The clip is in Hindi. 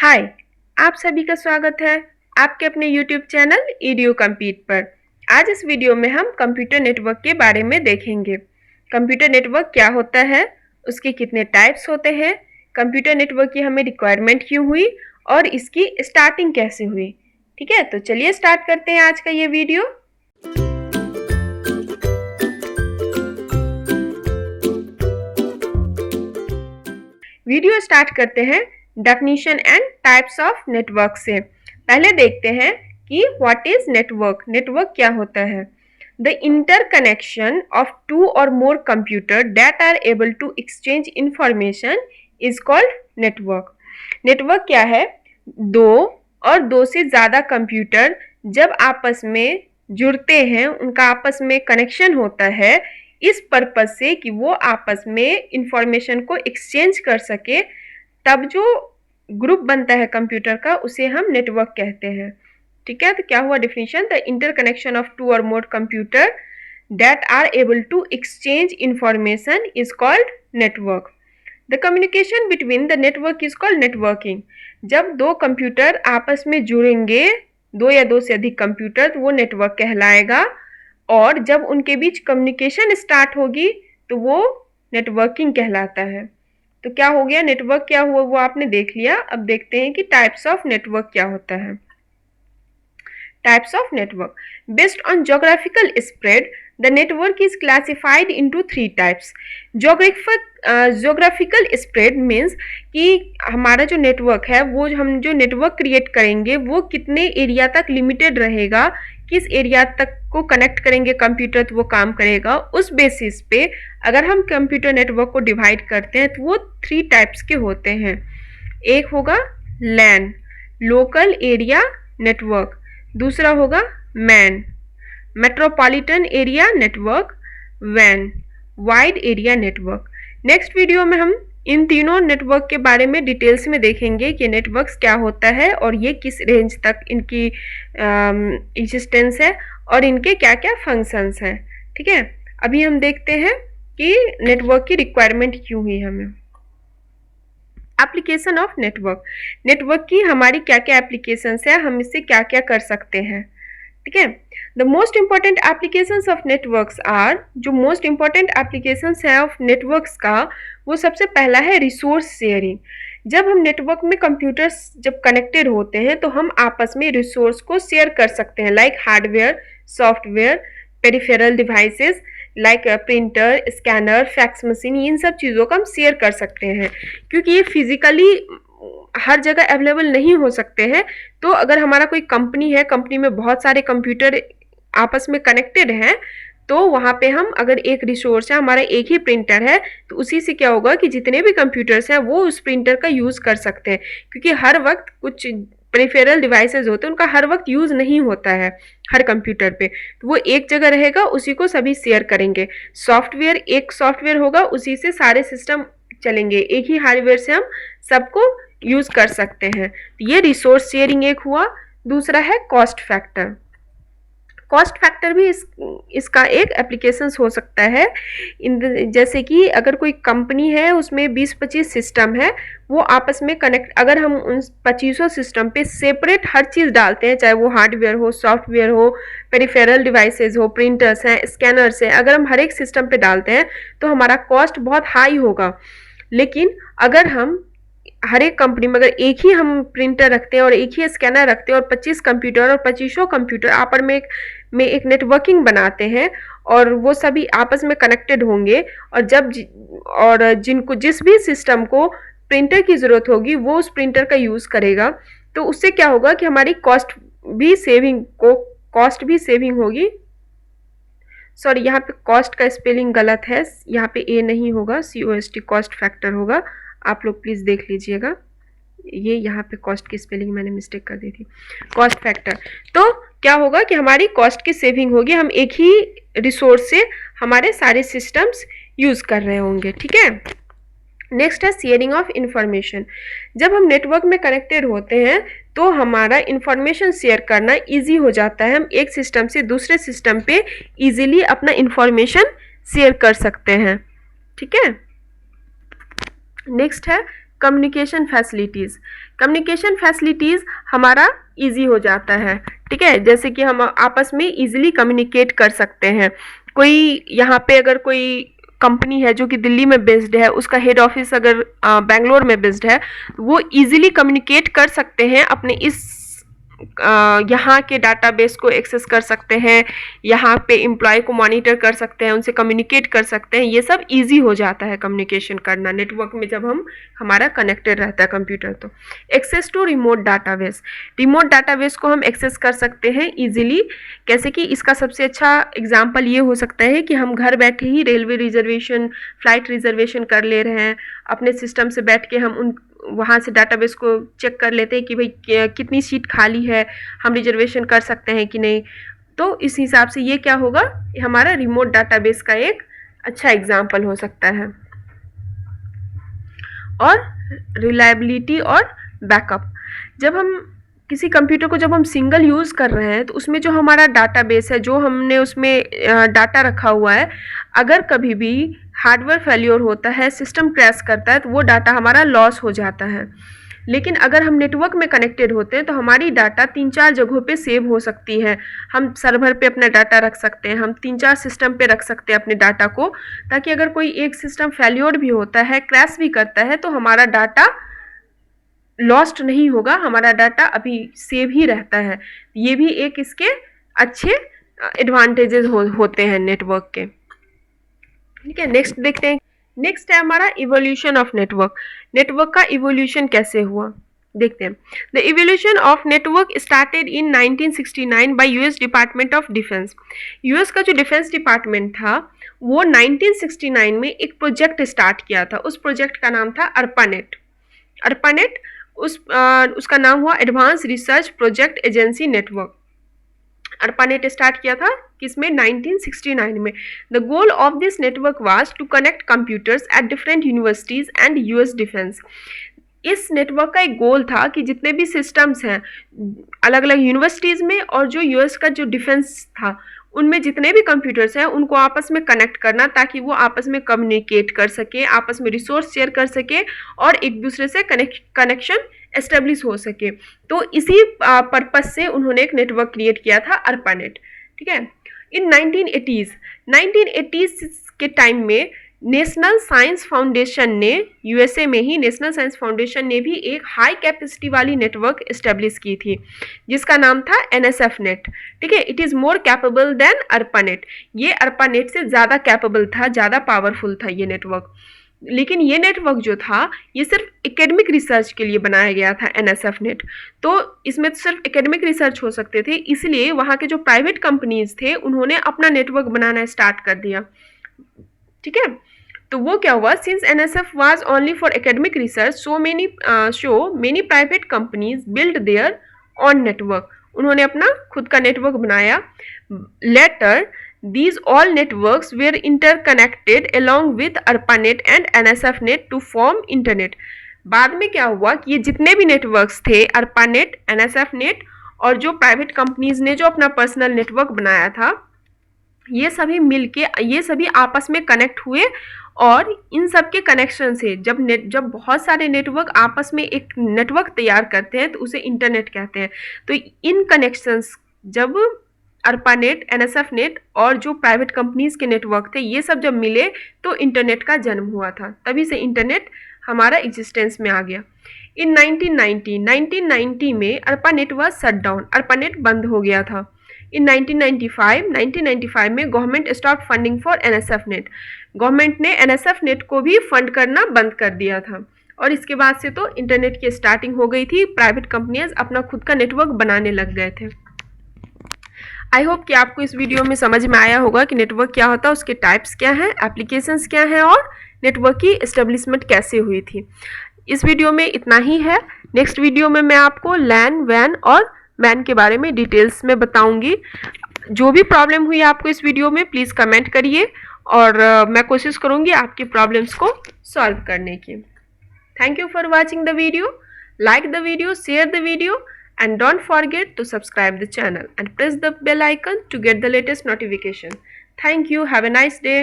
हाय, आप सभी का स्वागत है आपके अपने YouTube चैनल ईडीयू कम्पीट पर। आज इस वीडियो में हम कंप्यूटर नेटवर्क के बारे में देखेंगे। कंप्यूटर नेटवर्क क्या होता है, उसके कितने टाइप्स होते हैं, कंप्यूटर नेटवर्क की हमें रिक्वायरमेंट क्यों हुई और इसकी स्टार्टिंग कैसे हुई। ठीक है, तो चलिए स्टार्ट करते हैं आज का ये वीडियो। वीडियो स्टार्ट करते हैं definition and types of network से। पहले देखते हैं कि व्हाट इज नेटवर्क। नेटवर्क क्या होता है? The interconnection of two or more computer that are able to exchange information is called network. Network क्या है? दो और दो से ज़्यादा कंप्यूटर जब आपस में जुड़ते हैं, उनका आपस में कनेक्शन होता है इस पर्पज से कि वो आपस में इंफॉर्मेशन को एक्सचेंज कर सके, तब जो ग्रुप बनता है कंप्यूटर का उसे हम नेटवर्क कहते हैं। ठीक है, तो क्या हुआ definition? The interconnection of two or more computer that are able to exchange information is called network. The communication between the network is called networking. जब दो कंप्यूटर आपस में जुड़ेंगे, दो या दो से अधिक कंप्यूटर, तो वो नेटवर्क कहलाएगा। और जब उनके बीच कम्युनिकेशन स्टार्ट होगी तो वो नेटवर्किंग कहलाता है। तो क्या हो गया, नेटवर्क क्या हुआ वो आपने देख लिया। अब देखते हैं कि टाइप्स ऑफ नेटवर्क क्या होता है। Types of network based on geographical spread the network is classified into 3 types. Geographical spread means कि हमारा जो नेटवर्क है, वो हम जो नेटवर्क क्रिएट करेंगे वो कितने एरिया तक लिमिटेड रहेगा, किस एरिया तक को कनेक्ट करेंगे कंप्यूटर तो वो काम करेगा। उस बेसिस पे अगर हम कंप्यूटर नेटवर्क को डिवाइड करते हैं तो वो 3 टाइप्स के होते हैं। एक होगा लैन, लोकल एरिया नेटवर्क। दूसरा होगा मैन, मेट्रोपॉलिटन एरिया नेटवर्क। वैन, wide area network. Next video में हम इन तीनों नेटवर्क के बारे में डिटेल्स में देखेंगे कि नेटवर्क्स क्या होता है और ये किस रेंज तक इनकी एग्जिस्टेंस है और इनके क्या क्या फंक्शंस हैं। ठीक है, अभी हम देखते हैं कि नेटवर्क की रिक्वायरमेंट क्यों हुई हमें। Application of network. नेटवर्क की हमारी क्या क्या एप्लीकेशंस है, हम इससे क्या क्या कर सकते हैं। ठीक है, the most important applications of networks are, जो मोस्ट इंपॉर्टेंट एप्लीकेशंस है ऑफ नेटवर्क्स का, वो सबसे पहला है रिसोर्स शेयरिंग। जब हम नेटवर्क में कंप्यूटर्स जब कनेक्टेड होते हैं तो हम आपस में रिसोर्स को शेयर कर सकते हैं, like hardware, software, peripheral devices like printer, scanner, fax machine, इन सब चीज़ों का हम शेयर कर सकते हैं क्योंकि ये फिजिकली हर जगह अवेलेबल नहीं हो सकते हैं। तो अगर हमारा कोई कंपनी है, कंपनी में बहुत सारे कंप्यूटर आपस में कनेक्टेड हैं, तो वहाँ पे हम अगर एक रिसोर्स है, हमारा एक ही प्रिंटर है, तो उसी से क्या होगा कि जितने भी कंप्यूटर्स हैं वो उस प्रिंटर का यूज़ कर सकते हैं क्योंकि हर वक्त कुछ पेरिफेरल डिवाइसेस होते हैं, उनका हर वक्त यूज़ नहीं होता है हर कंप्यूटर पे, तो वो एक जगह रहेगा, उसी को सभी शेयर करेंगे। सॉफ्टवेयर, एक सॉफ्टवेयर होगा, उसी से सारे सिस्टम चलेंगे, एक ही हार्डवेयर से हम सबको यूज़ कर सकते हैं। तो ये रिसोर्स शेयरिंग एक हुआ। दूसरा है कॉस्ट फैक्टर। कॉस्ट फैक्टर भी इसका एक एप्लीकेशंस हो सकता है। जैसे कि अगर कोई कंपनी है, उसमें 20-25 सिस्टम है, वो आपस में कनेक्ट, अगर हम उन 25 सिस्टम पे सेपरेट हर चीज़ डालते हैं, चाहे वो हार्डवेयर हो, सॉफ्टवेयर हो, पेरिफेरल डिवाइसेस हो, प्रिंटर्स हैं, स्कैनर्स हैं, अगर हम हर एक सिस्टम पे डालते हैं तो हमारा कॉस्ट बहुत हाई होगा। लेकिन अगर हम हर एक कंपनी में अगर एक ही हम प्रिंटर रखते हैं और एक ही स्कैनर रखते हैं और 25 कंप्यूटर और 25 कंप्यूटर आपस में एक नेटवर्किंग बनाते हैं और वो सभी आपस में कनेक्टेड होंगे, और जिनको जिस भी सिस्टम को प्रिंटर की ज़रूरत होगी वो उस प्रिंटर का यूज़ करेगा, तो उससे क्या होगा कि हमारी कॉस्ट भी सेविंग होगी। सॉरी, यहाँ पे कॉस्ट का स्पेलिंग गलत है, यहाँ पे ए नहीं होगा, COST, कॉस्ट फैक्टर होगा। आप लोग प्लीज़ देख लीजिएगा, ये यहाँ पे कॉस्ट की स्पेलिंग मैंने मिस्टेक कर दी थी, कॉस्ट फैक्टर। तो क्या होगा कि हमारी कॉस्ट की सेविंग होगी, हम एक ही रिसोर्स से हमारे सारे सिस्टम्स यूज़ कर रहे होंगे। ठीक है, नेक्स्ट है शेयरिंग ऑफ इंफॉर्मेशन। जब हम नेटवर्क में कनेक्टेड होते हैं तो हमारा इंफॉर्मेशन शेयर करना इजी हो जाता है, हम एक सिस्टम से दूसरे सिस्टम पे इजीली अपना इंफॉर्मेशन शेयर कर सकते हैं। ठीक है, नेक्स्ट है कम्युनिकेशन फैसिलिटीज़। कम्युनिकेशन फैसिलिटीज़ हमारा इजी हो जाता है, ठीक है, जैसे कि हम आपस में इजीली कम्युनिकेट कर सकते हैं। कोई यहाँ पे अगर कोई कंपनी है जो कि दिल्ली में बेस्ड है, उसका हेड ऑफिस अगर बेंगलोर में बेस्ड है, वो इजीली कम्युनिकेट कर सकते हैं, अपने इस यहाँ के डाटाबेस को एक्सेस कर सकते हैं, यहाँ पे एम्प्लॉय को मॉनिटर कर सकते हैं, उनसे कम्युनिकेट कर सकते हैं। ये सब इजी हो जाता है कम्युनिकेशन करना नेटवर्क में जब हमारा कनेक्टेड रहता है कंप्यूटर। तो access to remote database, remote database को हम एक्सेस कर सकते हैं इजीली। कैसे कि इसका सबसे अच्छा एग्जाम्पल ये हो सकता है कि हम घर बैठे ही रेलवे रिजर्वेशन, फ्लाइट रिजर्वेशन कर ले रहे हैं, अपने सिस्टम से बैठ के हम उन वहाँ से डाटाबेस को चेक कर लेते हैं कि भाई कितनी सीट खाली है, हम रिजर्वेशन कर सकते हैं कि नहीं। तो इस हिसाब से ये क्या होगा, हमारा रिमोट डाटाबेस का एक अच्छा एग्जाम्पल हो सकता है। और रिलायबिलिटी और बैकअप, जब हम किसी कंप्यूटर को जब हम सिंगल यूज़ कर रहे हैं तो उसमें जो हमारा डाटाबेस है, जो हमने उसमें डाटा रखा हुआ है, अगर कभी भी हार्डवेयर फेल्योर होता है, सिस्टम क्रैश करता है, तो वो डाटा हमारा लॉस हो जाता है। लेकिन अगर हम नेटवर्क में कनेक्टेड होते हैं तो हमारी डाटा 3-4 जगहों पे सेव हो सकती है। हम सर्वर पे अपना डाटा रख सकते हैं, हम 3-4 सिस्टम पे रख सकते हैं अपने डाटा को, ताकि अगर कोई एक सिस्टम फेल्योर भी होता है, क्रैश भी करता है, तो हमारा डाटा लॉस्ट नहीं होगा, हमारा डाटा अभी सेव ही रहता है। ये भी एक इसके अच्छे एडवांटेजेस होते हैं नेटवर्क के, ठीक है। नेक्स्ट देखते हैं, नेक्स्ट है हमारा इवोल्यूशन ऑफ नेटवर्क। नेटवर्क का इवोल्यूशन कैसे हुआ देखते हैं। The evolution of network started in 1969 bye US department of defence. US का जो डिफेंस डिपार्टमेंट था वो 1969 में एक प्रोजेक्ट स्टार्ट किया था। उस प्रोजेक्ट का नाम था ARPANET। ARPANET उसका नाम हुआ advance research project agency network. ARPANET start किया था किसमें, 1969 में। The goal of this network was to connect computers at different universities and US defence. इस नेटवर्क का एक गोल था कि जितने भी सिस्टम्स हैं अलग अलग यूनिवर्सिटीज़ में और जो यूएस का जो डिफेंस था उनमें जितने भी कंप्यूटर्स हैं उनको आपस में कनेक्ट करना, ताकि वो आपस में कम्युनिकेट कर सके, आपस में रिसोर्स शेयर कर सके और एक दूसरे से कनेक्शन एस्टेब्लिश हो सके। तो इसी पर्पस से उन्होंने एक नेटवर्क क्रिएट किया था ARPANET, ठीक है। इन 1980s के टाइम में नेशनल साइंस फाउंडेशन ने, यूएसए में ही नेशनल साइंस फाउंडेशन ने भी एक हाई कैपेसिटी वाली नेटवर्क इस्टेब्लिश की थी जिसका नाम था NSF-NET, ठीक है। It is more capable than ARPANET। ये ARPANET से ज़्यादा कैपेबल था, ज़्यादा पावरफुल था ये नेटवर्क। लेकिन ये नेटवर्क जो था ये सिर्फ एकेडमिक रिसर्च के लिए बनाया गया था NSF-NET। तो इसमें सिर्फ एकेडमिक रिसर्च हो सकते थे, इसलिए वहाँ के जो प्राइवेट कंपनीज थे उन्होंने अपना नेटवर्क बनाना स्टार्ट कर दिया, ठीक है। तो वो क्या हुआ, since NSF was only for academic research, so many private companies build their own network. उन्होंने अपना खुद का नेटवर्क बनाया। Later these all networks were interconnected along with ARPANET and NSF-NET to form internet। बाद में क्या हुआ कि ये जितने भी नेटवर्क्स थे ARPANET, NSF-NET और जो प्राइवेट कंपनीज ने जो अपना पर्सनल नेटवर्क बनाया था, ये सभी मिलके ये सभी आपस में कनेक्ट हुए और इन सब के कनेक्शन से जब बहुत सारे नेटवर्क आपस में एक नेटवर्क तैयार करते हैं तो उसे इंटरनेट कहते हैं। तो इन कनेक्शंस जब ARPANET, NSF-NET और जो प्राइवेट कंपनीज के नेटवर्क थे ये सब जब मिले तो इंटरनेट का जन्म हुआ था, तभी से इंटरनेट हमारा एग्जिस्टेंस में आ गया। इन 1990 में ARPANET was shut down, ARPANET बंद हो गया था। इन 1995 में government stop funding for NSF-NET। Government ने NSF-NET को भी फंड करना बंद कर दिया था और इसके बाद से तो इंटरनेट की स्टार्टिंग हो गई थी, प्राइवेट कंपनियां अपना खुद का नेटवर्क बनाने लग गए थे। आई होप कि आपको इस वीडियो में समझ में आया होगा कि नेटवर्क क्या होता है, उसके टाइप्स क्या हैं, एप्लीकेशंस क्या हैं और नेटवर्क की एस्टेब्लिशमेंट कैसे हुई थी। इस वीडियो में इतना ही है। नेक्स्ट वीडियो में मैं आपको LAN, WAN और मैन के बारे में डिटेल्स में बताऊंगी। जो भी प्रॉब्लम हुई आपको इस वीडियो में प्लीज़ कमेंट करिए और मैं कोशिश करूंगी आपकी प्रॉब्लम्स को सॉल्व करने की। Thank you for watching the video. Like the video, share the video and don't forget to subscribe the channel and press the bell icon to get the latest notification. Thank you. Have a nice day.